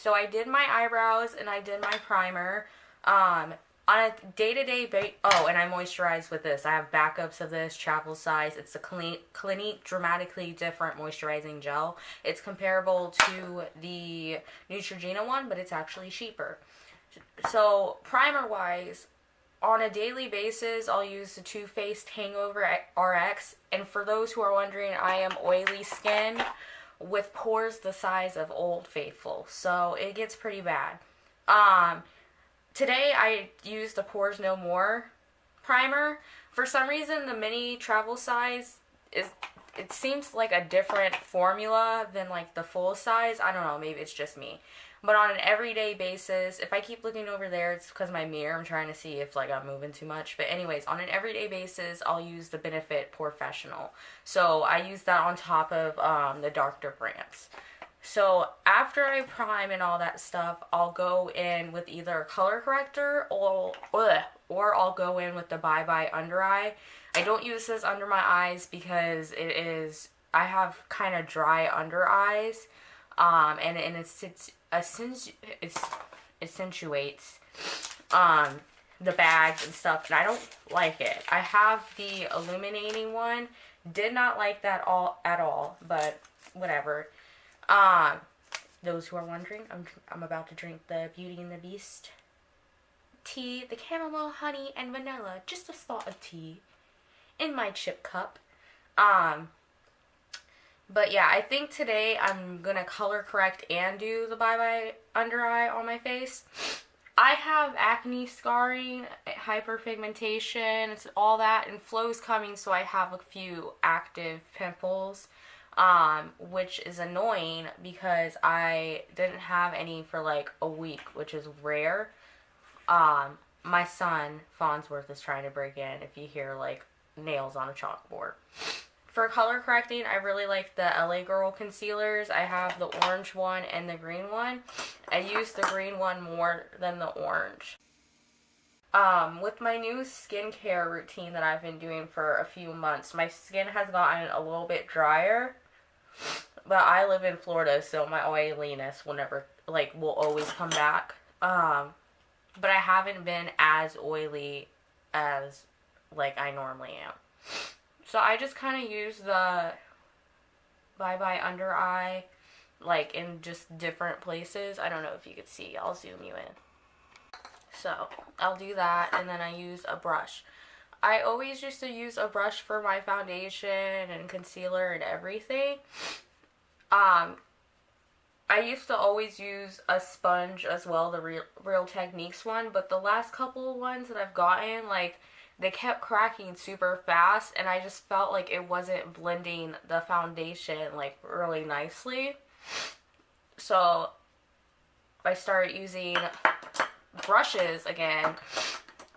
so I did my eyebrows and I did my primer. On a day-to-day oh, and I moisturize with this. I have backups of this, travel size. It's a Clinique Dramatically Different Moisturizing Gel. It's comparable to the Neutrogena one, but it's actually cheaper. So, primer-wise, on a daily basis, I'll use the Too Faced Hangover RX. And for those who are wondering, I am oily skin with pores the size of Old Faithful. So, it gets pretty bad. Today I used the Pores No More primer. For some reason, the mini travel size it seems like a different formula than like the full size. I don't know, maybe it's just me. But on an everyday basis, if I keep looking over there, it's because my mirror, I'm trying to see if like I'm moving too much. But anyways, on an everyday basis, I'll use the Benefit Professional. So I use that on top of the Dr. Brands. So after I prime and all that stuff, I'll go in with either a color corrector or I'll go in with the Bye Bye Under Eye. I don't use this under my eyes because I have kind of dry under eyes, and it accentuates the bags and stuff, and I don't like it. I have the illuminating one. Did not like that at all, but whatever. Those who are wondering, I'm about to drink the Beauty and the Beast tea, the chamomile, honey, and vanilla, just a spot of tea in my chip cup. But yeah, I think today I'm gonna color correct and do the Bye Bye Under Eye on my face. I have acne scarring, hyperpigmentation, it's all that, and flow's coming, so I have a few active pimples. Which is annoying because I didn't have any for like a week, which is rare. My son, Farnsworth, is trying to break in if you hear like nails on a chalkboard. For color correcting, I really like the LA Girl concealers. I have the orange one and the green one. I use the green one more than the orange. With my new skincare routine that I've been doing for a few months, my skin has gotten a little bit drier. But I live in Florida, so my oiliness will always come back. But I haven't been as oily as, like, I normally am. So I just kind of use the Bye Bye Under Eye, like, in just different places. I don't know if you could see. I'll zoom you in. So, I'll do that, and then I use a brush. I always used to use a brush for my foundation and concealer and everything. I used to always use a sponge as well, the Real Techniques one, but the last couple of ones that I've gotten, like, they kept cracking super fast, and I just felt like it wasn't blending the foundation, like, really nicely. So, I started using brushes again,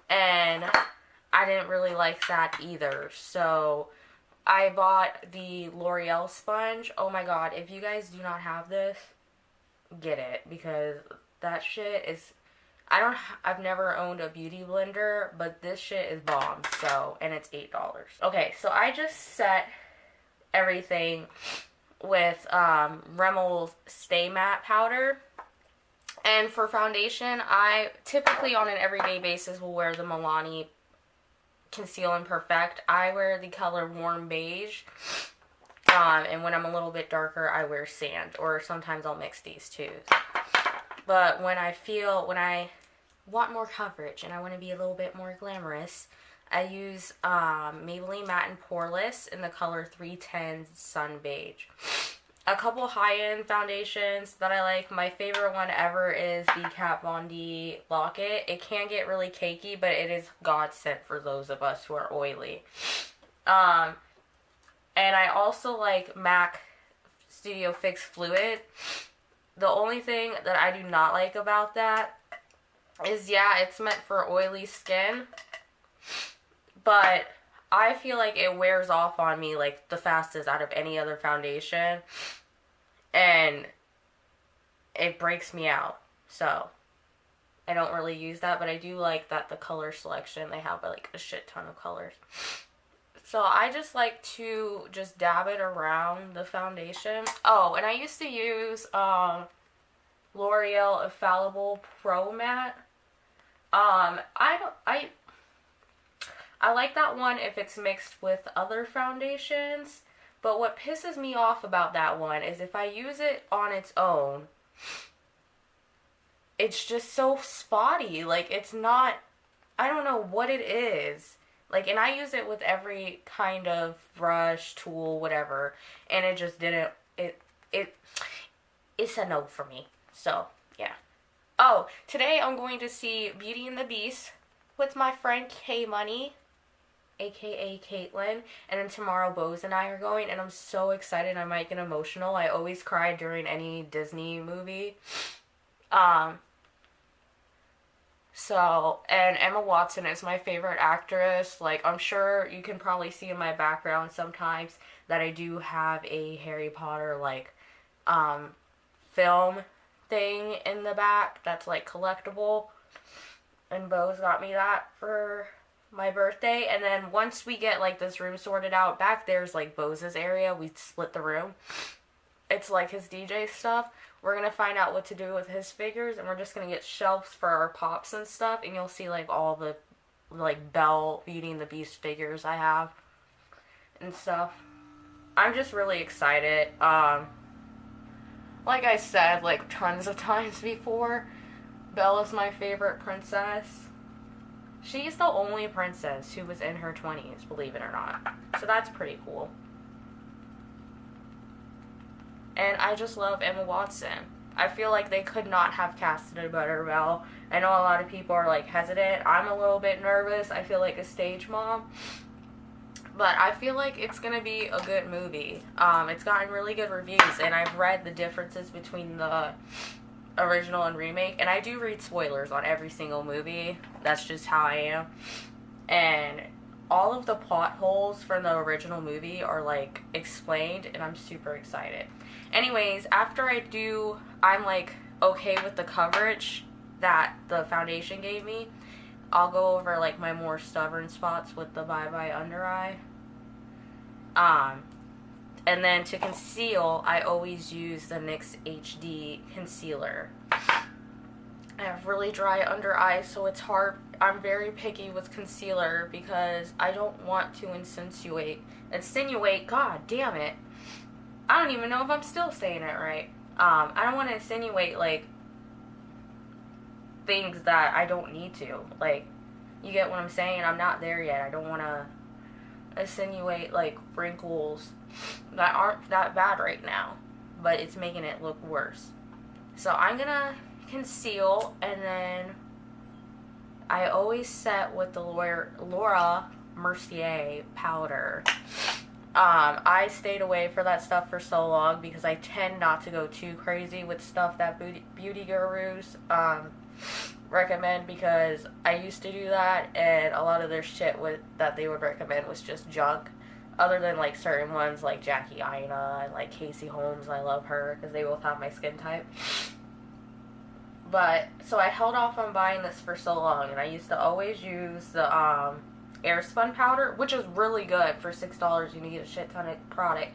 and I didn't really like that either. So I bought the L'Oreal sponge. Oh my god, if you guys do not have this, get it, because that shit is, I've never owned a beauty blender, but this shit is bomb. So, and it's $8. Okay, so I just set everything with Remmel's Stay Matte powder. And for foundation, I typically on an everyday basis will wear the Milani Conceal and Perfect. I wear the color Warm Beige. And when I'm a little bit darker, I wear Sand. Or sometimes I'll mix these two. But when I want more coverage and I want to be a little bit more glamorous, I use Maybelline Matte and Poreless in the color 310 Sun Beige. A couple high-end foundations that I like. My favorite one ever is the Kat Von D Locket. It can get really cakey, but it is godsend for those of us who are oily. And I also like MAC Studio Fix Fluid. The only thing that I do not like about that is, yeah, it's meant for oily skin, but I feel like it wears off on me like the fastest out of any other foundation, and it breaks me out. So I don't really use that, but I do like that the color selection, they have like a shit ton of colors. So I just like to just dab it around the foundation. Oh, and I used to use L'Oreal Infallible Pro Matte. I like that one if it's mixed with other foundations. But what pisses me off about that one is if I use it on its own, it's just so spotty. Like, it's not, I don't know what it is. Like, and I use it with every kind of brush, tool, whatever, and it just didn't, it's a no for me. So, yeah. Oh, today I'm going to see Beauty and the Beast with my friend K Money, aka Caitlin, and then tomorrow Bose and I are going, and I'm so excited. I might get emotional. I always cry during any Disney movie. So, and Emma Watson is my favorite actress. Like, I'm sure you can probably see in my background sometimes that I do have a Harry Potter, like, film thing in the back that's, like, collectible. And Bose got me that for my birthday. And then once we get, like, this room sorted out, back there's, like, Bose's area. We split the room. It's, like, his DJ stuff. We're going to find out what to do with his figures, and we're just going to get shelves for our pops and stuff, and you'll see, like, all the, like, Belle, Beauty and the Beast figures I have and stuff. I'm just really excited. Like I said, like, tons of times before, Belle is my favorite princess. She's the only princess who was in her 20s, believe it or not. So that's pretty cool. And I just love Emma Watson. I feel like they could not have casted a better Belle. I know a lot of people are, like, hesitant. I'm a little bit nervous. I feel like a stage mom. But I feel like it's going to be a good movie. It's gotten really good reviews, and I've read the differences between the original and remake. And I do read spoilers on every single movie. That's just how I am. And all of the plot holes from the original movie are, like, explained, and I'm super excited. Anyways, after I'm, like, okay with the coverage that the foundation gave me, I'll go over, like, my more stubborn spots with the Bye Bye Under Eye. And then to conceal, I always use the NYX HD concealer. I have really dry under eyes, so it's hard. I'm very picky with concealer because I don't want to insinuate, god damn it. I don't even know if I'm still saying it right. I don't want to insinuate, like, things that I don't need to. Like, you get what I'm saying? I'm not there yet. I don't want to insinuate, like, wrinkles that aren't that bad right now, but it's making it look worse. So I'm gonna conceal, and then I always set with the Laura Mercier powder. I stayed away for that stuff for so long because I tend not to go too crazy with stuff that beauty gurus recommend, because I used to do that, and a lot of their shit that they would recommend was just junk. Other than, like, certain ones like Jackie Aina and, like, Casey Holmes. I love her because they both have my skin type. But, so I held off on buying this for so long, and I used to always use the Airspun powder, which is really good. For $6, you can get a shit ton of product.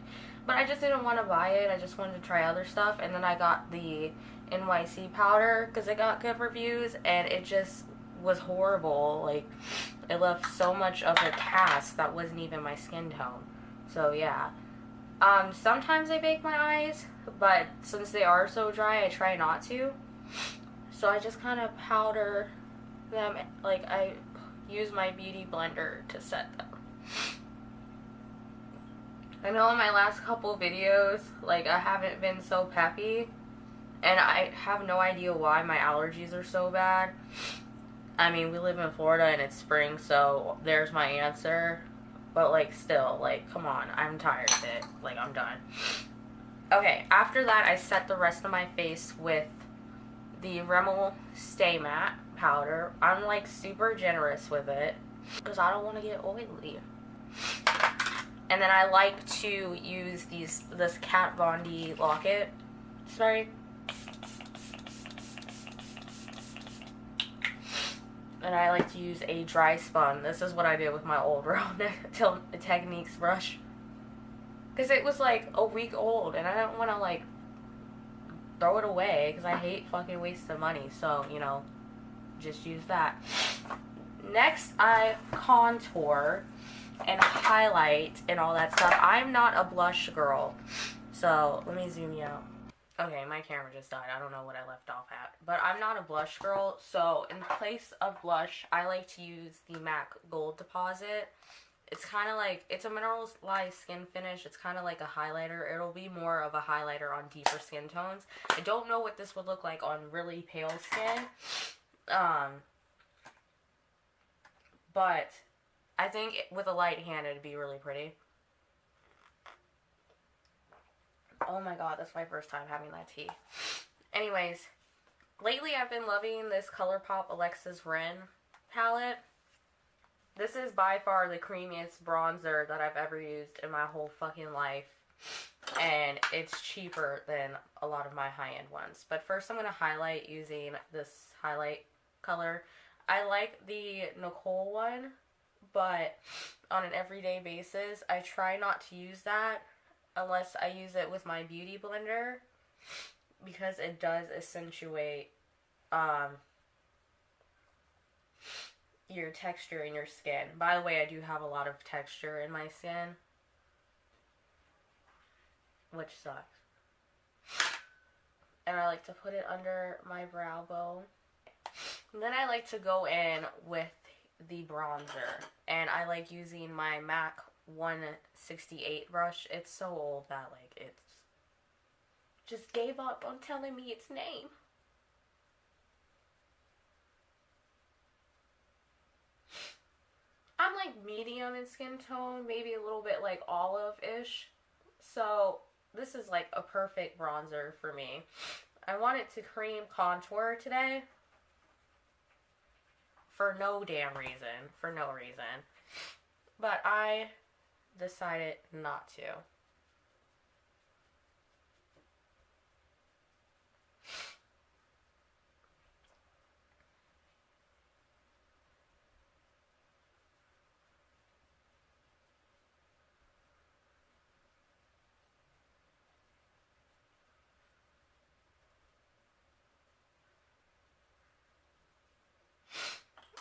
But I just didn't want to buy it. I just wanted to try other stuff. And then I got the NYC powder because it got good reviews, and it just was horrible. Like, it left so much of a cast that wasn't even my skin tone. So, yeah. Sometimes I bake my eyes, but since they are so dry, I try not to. So I just kind of powder them, like, I use my beauty blender to set them. I know in my last couple videos, like, I haven't been so peppy, and I have no idea why. My allergies are so bad. I mean, we live in Florida and it's spring, so there's my answer. But, like, still, like, come on, I'm tired of it. Like, I'm done. Okay, after that, I set the rest of my face with the Rimmel Stay Matte powder. I'm, like, super generous with it because I don't want to get oily. And then I like to use this Kat Von D locket. Sorry. And I like to use a dry spun. This is what I did with my old Real Techniques brush. Because it was, like, a week old, and I don't want to, like, throw it away because I hate fucking wasting money. So, you know, just use that. Next, I contour and highlight and all that stuff. I'm not a blush girl. So, let me zoom you out. Okay, my camera just died. I don't know what I left off at. But I'm not a blush girl, so in place of blush, I like to use the MAC Gold Deposit. It's kind of like, it's a mineralized skin finish. It's kind of like a highlighter. It'll be more of a highlighter on deeper skin tones. I don't know what this would look like on really pale skin. But I think with a light hand, it'd be really pretty. Oh my god, that's my first time having that tea. Anyways, lately I've been loving this ColourPop Alexis Ren palette. This is by far the creamiest bronzer that I've ever used in my whole fucking life. And it's cheaper than a lot of my high-end ones. But first I'm going to highlight using this highlight color. I like the Nicole one, but on an everyday basis, I try not to use that unless I use it with my beauty blender, because it does accentuate your texture in your skin. By the way, I do have a lot of texture in my skin, which sucks. And I like to put it under my brow bone. And then I like to go in with the bronzer, and I like using my MAC 168 brush. It's so old that like it's just gave up on telling me its name. I'm like medium in skin tone, maybe a little bit like olive-ish. So this is like a perfect bronzer for me. I wanted to cream contour today for no damn reason. For no reason. But I decided not to.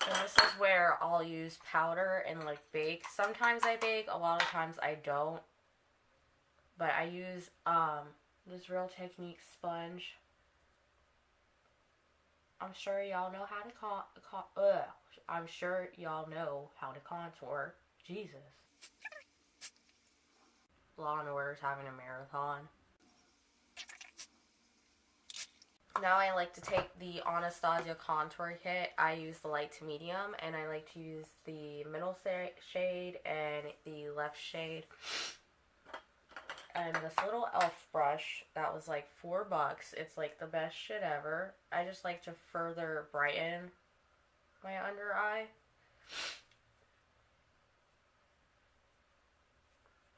And this is where I'll use powder and like bake. Sometimes I bake, a lot of times I don't. But I use this Real Technique sponge. I'm sure y'all know how to I'm sure y'all know how to contour. Jesus. Law and Order's having a marathon. Now I like to take the Anastasia contour kit. I use the light to medium, and I like to use the middle shade and the left shade. And this little e.l.f. brush that was like $4. It's like the best shit ever. I just like to further brighten my under eye.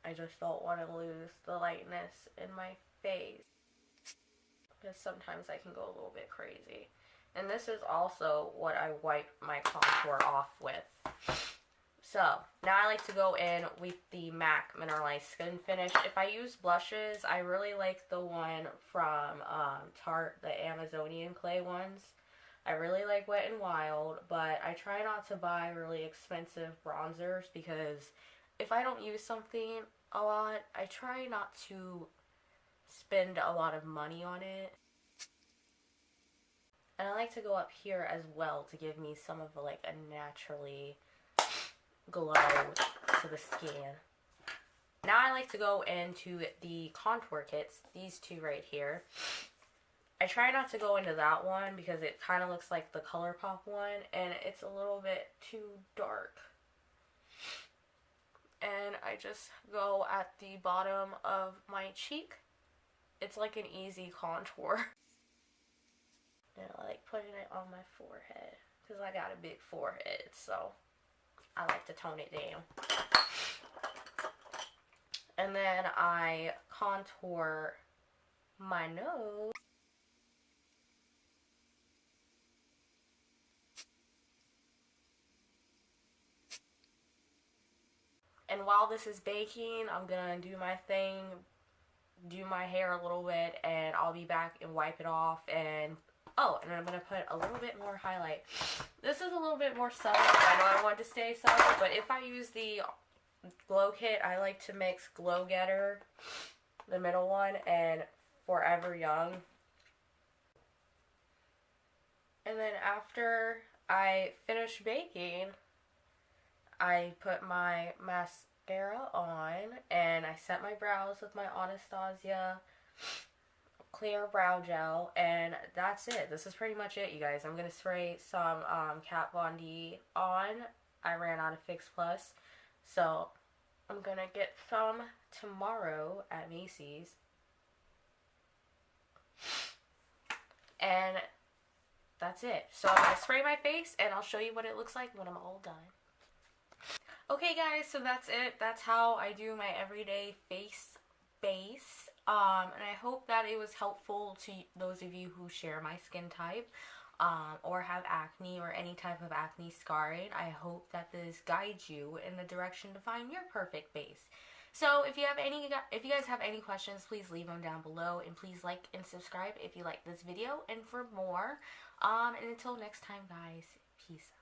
I just don't want to lose the lightness in my face, because sometimes I can go a little bit crazy. And this is also what I wipe my contour off with. So, now I like to go in with the MAC Mineralized Skin Finish. If I use blushes, I really like the one from Tarte, the Amazonian clay ones. I really like Wet n Wild, but I try not to buy really expensive bronzers, because if I don't use something a lot, I try not to spend a lot of money on it. And I like to go up here as well to give me some of like a naturally glow to the skin. Now I like to go into the contour kits, these two right here. I try not to go into that one because it kind of looks like the ColourPop one, and it's a little bit too dark. And I just go at the bottom of my cheek. It's like an easy contour. And I like putting it on my forehead, because I got a big forehead, so I like to tone it down. And then I contour my nose. And while this is baking, I'm gonna do my thing, do my hair a little bit, and I'll be back and wipe it off. And oh, and I'm going to put a little bit more highlight. This is a little bit more subtle. I know I want to stay subtle, but if I use the Glow Kit, I like to mix Glow Getter, the middle one, and Forever Young. And then after I finish baking, I put my mascara on, and I set my brows with my Anastasia clear brow gel, and that's it. This is pretty much it, you guys. I'm going to spray some Kat Von D on. I ran out of Fix Plus, so I'm going to get some tomorrow at Macy's. And that's it. So I'm going to spray my face, and I'll show you what it looks like when I'm all done. Okay, guys, so that's it. That's how I do my everyday face base. And I hope that it was helpful to those of you who share my skin type, or have acne or any type of acne scarring. I hope that this guides you in the direction to find your perfect base. So if you guys have any questions, please leave them down below, and please like and subscribe if you like this video and for more. And until next time, guys, peace out.